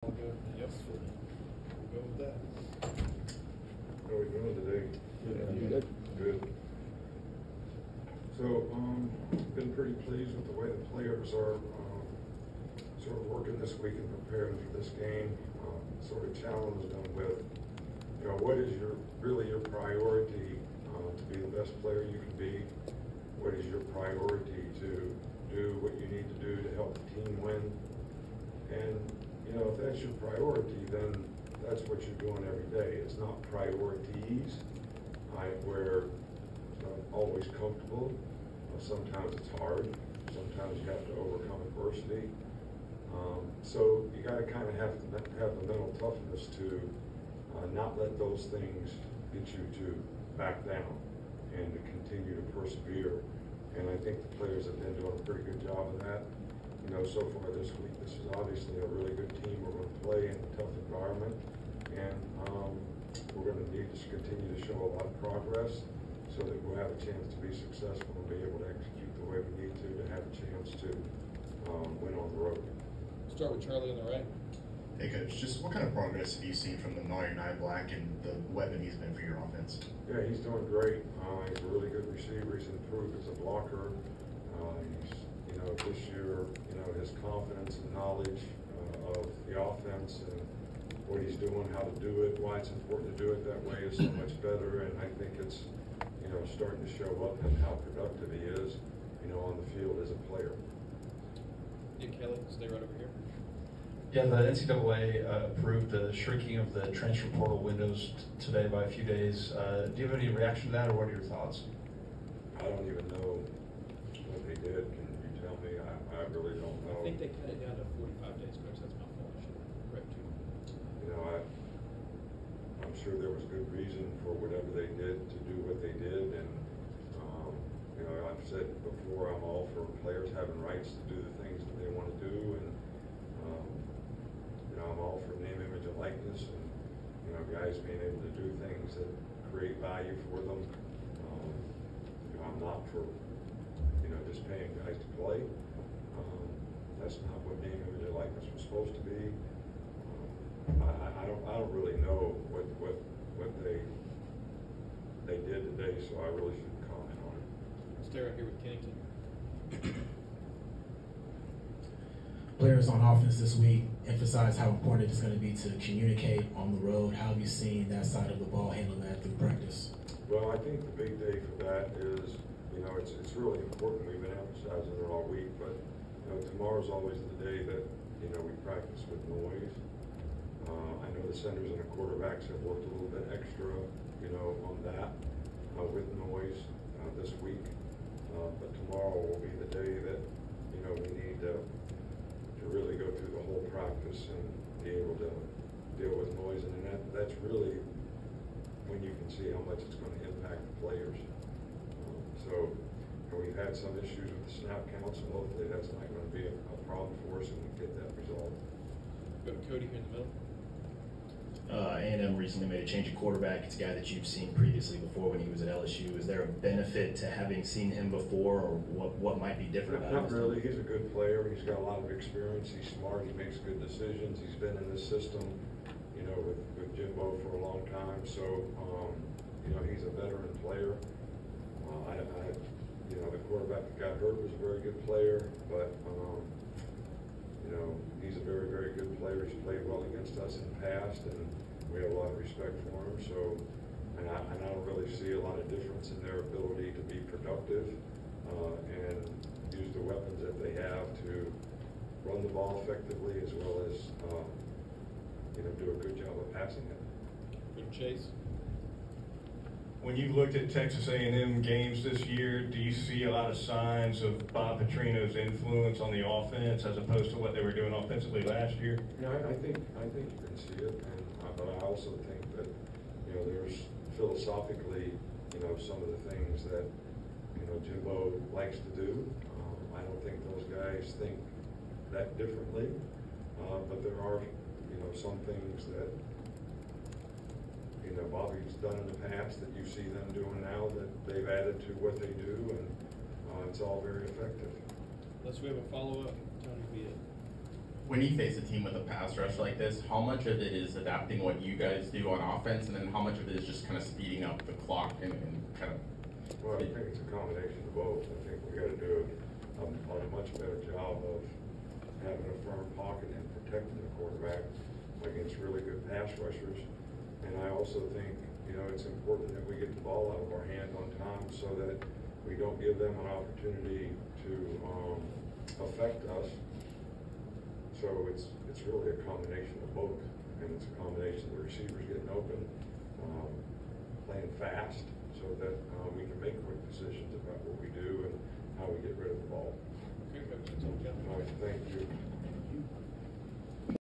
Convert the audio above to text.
Yep. We'll go with that. How are we doing today? Good. Good. So, been pretty pleased with the way the players are sort of working this week and preparing for this game. Sort of challenged them with, what is really your priority to be the best player you can be? What is your priority to do what you need to do to help the team win? And if that's your priority, then that's what you're doing every day. It's not priorities, where it's not always comfortable. Sometimes it's hard. Sometimes you have to overcome adversity. So you got to kind of have the mental toughness to not let those things get you to back down and to continue to persevere. And I think the players have been doing a pretty good job of that. So far this week, this is obviously a really good team. We're going to play in a tough environment, and we're going to need to continue to show a lot of progress so that we'll have a chance to be successful and be able to execute the way we need to have a chance to win on the road. Start with Charlie on the right. Hey Coach, just what kind of progress have you seen from Amari Niblack and the weapon he's been for your offense? Yeah, he's doing great. He's a really good receiver. He's improved as a blocker. This year, his confidence and knowledge of the offense and what he's doing, how to do it, why it's important to do it that way is so much better. And I think it's, starting to show up in how productive he is, on the field as a player. Nick Kelly, stay right over here. Yeah, the NCAA approved the shrinking of the transfer portal windows today by a few days. Do you have any reaction to that, or what are your thoughts? I don't even know what they did. Can you tell me? I really don't know. I think they cut it down to 45 days, Coach. That's my fault. I should correct you. I'm sure there was good reason for whatever they did to do what they did, and I've said before, I'm all for players having rights to do the things that they want to do, and I'm all for name, image, and likeness, and guys being able to do things that create value for them. I'm not for just paying guys to play. That's not what name, image, and likeness was supposed to be. I don't really know what they did today, so I really shouldn't comment on it. Stay right here with Kennington. Players on offense this week emphasize how important it's going to be to communicate on the road. How have you seen that side of the ball handle that through practice? Well, I think the big day for that is, it's really important. We've been emphasizing it all week, but tomorrow's always the day that we practice with noise. I know the centers and the quarterbacks have worked a little bit extra, on that with noise this week. But tomorrow will be the day that we need to really go through the whole practice and be able to deal with noise, and that's really when you can see how much it's going to impact the players. So we've had some issues with the snap counts, and hopefully that's not going to be a problem for us, and we get that resolved. Go to Cody here in the middle. A&M recently made a change of quarterback. It's a guy that you've seen previously before when he was at LSU. Is there a benefit to having seen him before, or what might be different about him? Not really. He's a good player. He's got a lot of experience. He's smart. He makes good decisions. He's been in this system, with Jimbo for a long time. So, he's a veteran player. The quarterback that got hurt was a very good player, but he's a very, very good player. He's played well against us in the past, and we have a lot of respect for him. So, and I don't really see a lot of difference in their ability to be productive and use the weapons that they have to run the ball effectively, as well as do a good job of passing it. Good Chase. When you looked at Texas A&M games this year, do you see a lot of signs of Bob Petrino's influence on the offense as opposed to what they were doing offensively last year? I think you can see it, but I also think that there's philosophically some of the things that Jimbo likes to do. I don't think those guys think that differently, but there are some things that Bobby's done in the past that you see them doing now that they've added to what they do, and it's all very effective. Unless we have a follow-up, Tony, be it. when you face a team with a pass rush like this, how much of it is adapting what you guys do on offense, and then how much of it is just kind of speeding up the clock and kind of? Well, I think it's a combination of both. I think we got to do a much better job of having a firm pocket and protecting the quarterback against really good pass rushers. And I also think, you know, it's important that we get the ball out of our hand on time so that we don't give them an opportunity to affect us. So it's really a combination of both, and it's a combination of the receivers getting open, playing fast, so that we can make quick decisions about what we do and how we get rid of the ball. Congratulations on the job. All right, thank you.